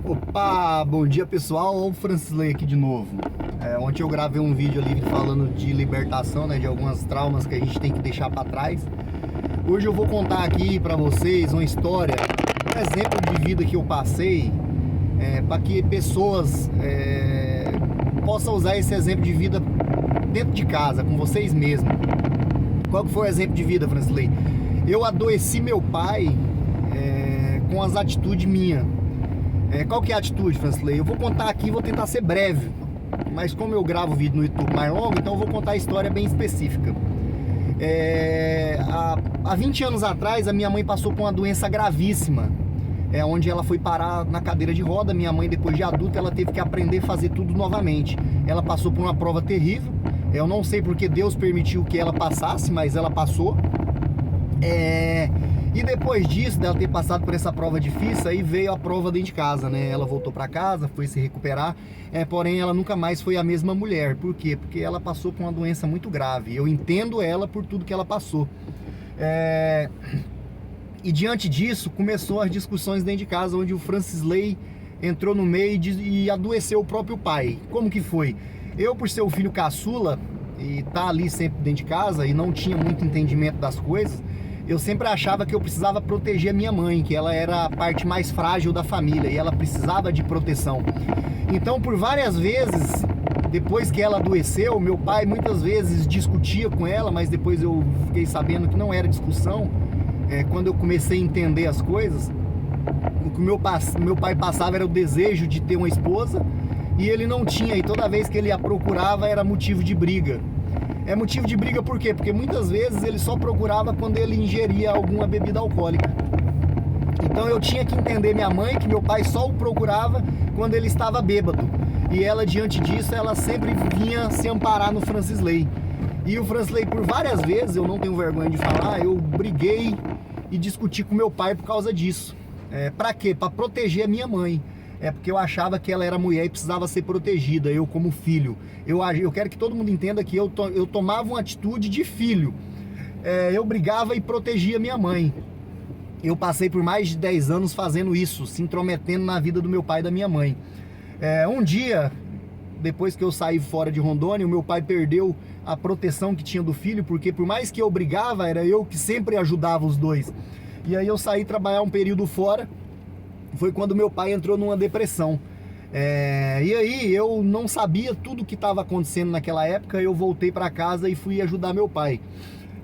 Opa, bom dia pessoal, o Francisley aqui de novo. Ontem eu gravei um vídeo ali falando de libertação, né, de algumas traumas que a gente tem que deixar para trás. Hoje eu vou contar aqui para vocês uma história, um exemplo de vida que eu passei, para que pessoas possam usar esse exemplo de vida dentro de casa, com vocês mesmos. Qual que foi o exemplo de vida, Francisley? Eu adoeci meu pai com as atitudes minhas. Qual que é a atitude, Francisley? Eu vou contar aqui, vou tentar ser breve, mas como eu gravo vídeo no YouTube mais longo, então eu vou contar a história bem específica. Há 20 anos atrás, a minha mãe passou por uma doença gravíssima, onde ela foi parar na cadeira de roda. Minha mãe, depois de adulta, ela teve que aprender a fazer tudo novamente. Ela passou por uma prova terrível. Eu não sei porque Deus permitiu que ela passasse, mas ela passou. E depois disso, dela ter passado por essa prova difícil, aí veio a prova dentro de casa, né? Ela voltou para casa, foi se recuperar, porém ela nunca mais foi a mesma mulher. Por quê? Porque ela passou por uma doença muito grave. Eu entendo ela por tudo que ela passou. E diante disso, começou as discussões dentro de casa, onde o Francisley entrou no meio e adoeceu o próprio pai. Como que foi? Eu, por ser o filho caçula e tá ali sempre dentro de casa e não tinha muito entendimento das coisas, eu sempre achava que eu precisava proteger a minha mãe, que ela era a parte mais frágil da família e ela precisava de proteção. Então, por várias vezes, depois que ela adoeceu, meu pai muitas vezes discutia com ela, mas depois eu fiquei sabendo que não era discussão. Quando eu comecei a entender as coisas, o que meu pai passava era o desejo de ter uma esposa e ele não tinha, e toda vez que ele a procurava era motivo de briga. Motivo de briga por quê? Porque muitas vezes ele só procurava quando ele ingeria alguma bebida alcoólica. Então eu tinha que entender minha mãe, que meu pai só o procurava quando ele estava bêbado. E ela, diante disso, ela sempre vinha se amparar no Francisley. E o Francisley, por várias vezes, eu não tenho vergonha de falar, eu briguei e discuti com meu pai por causa disso. Pra quê? Pra proteger a minha mãe. Porque eu achava que ela era mulher e precisava ser protegida, eu como filho. Eu quero que todo mundo entenda que eu tomava uma atitude de filho. Eu brigava e protegia minha mãe. Eu passei por mais de 10 anos fazendo isso, se intrometendo na vida do meu pai e da minha mãe. Um dia, depois que eu saí fora de Rondônia, o meu pai perdeu a proteção que tinha do filho, porque por mais que eu brigava, era eu que sempre ajudava os dois. E aí eu saí trabalhar um período fora. Foi quando meu pai entrou numa depressão. E aí eu não sabia tudo o que estava acontecendo naquela época. Eu voltei para casa e fui ajudar meu pai.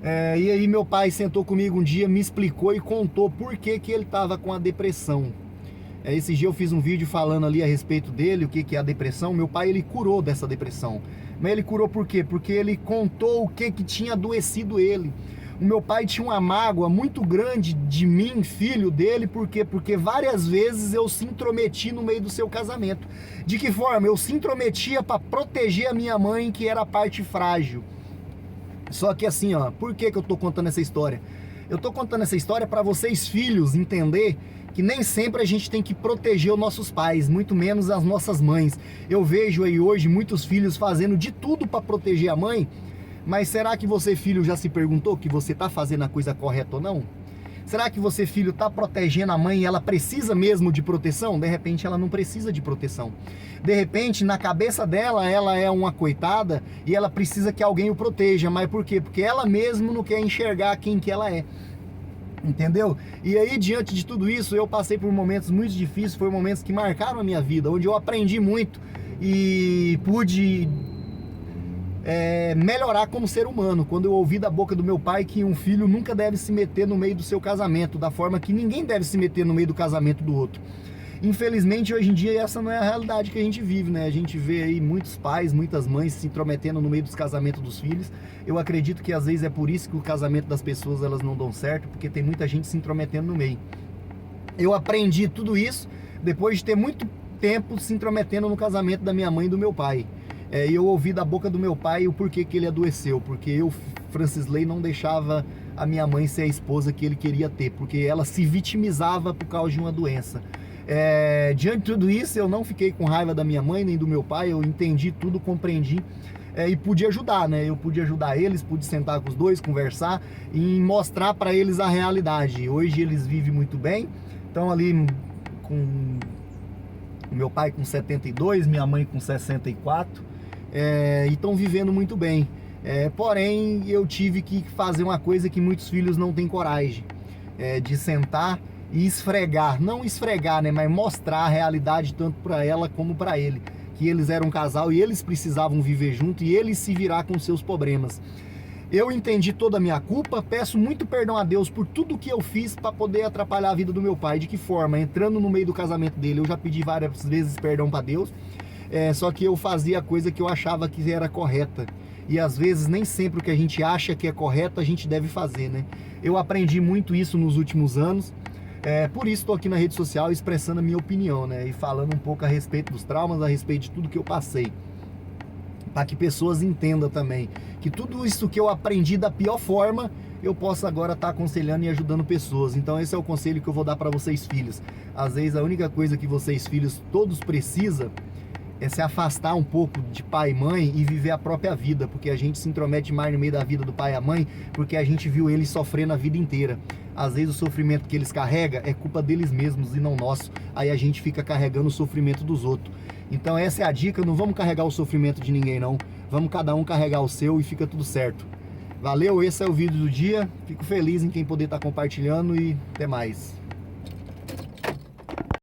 E aí meu pai sentou comigo um dia, me explicou e contou por que ele estava com a depressão. Esse dia eu fiz um vídeo falando ali a respeito dele, o que é a depressão. Meu pai, ele curou dessa depressão. Mas ele curou por quê? Porque ele contou o que tinha adoecido ele. O meu pai tinha uma mágoa muito grande de mim, filho dele. Por quê? Porque várias vezes eu se intrometi no meio do seu casamento. De que forma? Eu se intrometia para proteger a minha mãe, que era a parte frágil. Só que assim, por que eu tô contando essa história? Eu tô contando essa história para vocês, filhos, entender que nem sempre a gente tem que proteger os nossos pais, muito menos as nossas mães. Eu vejo aí hoje muitos filhos fazendo de tudo para proteger a mãe. Mas será que você, filho, já se perguntou que você está fazendo a coisa correta ou não? Será que você, filho, está protegendo a mãe e ela precisa mesmo de proteção? De repente ela não precisa de proteção. De repente, na cabeça dela, ela é uma coitada e ela precisa que alguém o proteja. Mas por quê? Porque ela mesmo não quer enxergar quem que ela é. Entendeu? E aí, diante de tudo isso, eu passei por momentos muito difíceis, foram momentos que marcaram a minha vida, onde eu aprendi muito e pude melhorar como ser humano, quando eu ouvi da boca do meu pai que um filho nunca deve se meter no meio do seu casamento, da forma que ninguém deve se meter no meio do casamento do outro. Infelizmente, hoje em dia, essa não é a realidade que a gente vive, né? A gente vê aí muitos pais, muitas mães se intrometendo no meio dos casamentos dos filhos. Eu acredito que às vezes é por isso que o casamento das pessoas, elas não dão certo, porque tem muita gente se intrometendo no meio. Eu aprendi tudo isso depois de ter muito tempo se intrometendo no casamento da minha mãe e do meu pai. E eu ouvi da boca do meu pai o porquê que ele adoeceu, porque eu, Francisley, não deixava a minha mãe ser a esposa que ele queria ter, porque ela se vitimizava por causa de uma doença. Diante de tudo isso, eu não fiquei com raiva da minha mãe nem do meu pai, eu entendi tudo, compreendi e pude ajudar, né? Eu pude ajudar eles, pude sentar com os dois, conversar e mostrar para eles a realidade. Hoje eles vivem muito bem, estão ali com meu pai com 72, minha mãe com 64, e estão vivendo muito bem. Porém, eu tive que fazer uma coisa que muitos filhos não têm coragem, de sentar e esfregar, não esfregar, né, mas mostrar a realidade tanto para ela como para ele, que eles eram um casal e eles precisavam viver junto e eles se virar com seus problemas. Eu entendi toda a minha culpa, peço muito perdão a Deus por tudo que eu fiz para poder atrapalhar a vida do meu pai. De que forma? Entrando no meio do casamento dele, eu já pedi várias vezes perdão para Deus, só que eu fazia a coisa que eu achava que era correta. E às vezes nem sempre o que a gente acha que é correto a gente deve fazer, né? Eu aprendi muito isso nos últimos anos, por isso estou aqui na rede social expressando a minha opinião, né? E falando um pouco a respeito dos traumas, a respeito de tudo que eu passei, para que pessoas entendam também que tudo isso que eu aprendi da pior forma, eu posso agora estar aconselhando e ajudando pessoas. Então esse é o conselho que eu vou dar para vocês, filhos. Às vezes a única coisa que vocês, filhos, todos precisam é se afastar um pouco de pai e mãe e viver a própria vida, porque a gente se intromete mais no meio da vida do pai e a mãe, porque a gente viu eles sofrendo a vida inteira. Às vezes o sofrimento que eles carregam é culpa deles mesmos e não nosso. Aí a gente fica carregando o sofrimento dos outros. Então essa é a dica, não vamos carregar o sofrimento de ninguém não. Vamos cada um carregar o seu e fica tudo certo. Valeu, esse é o vídeo do dia. Fico feliz em quem poder estar compartilhando e até mais.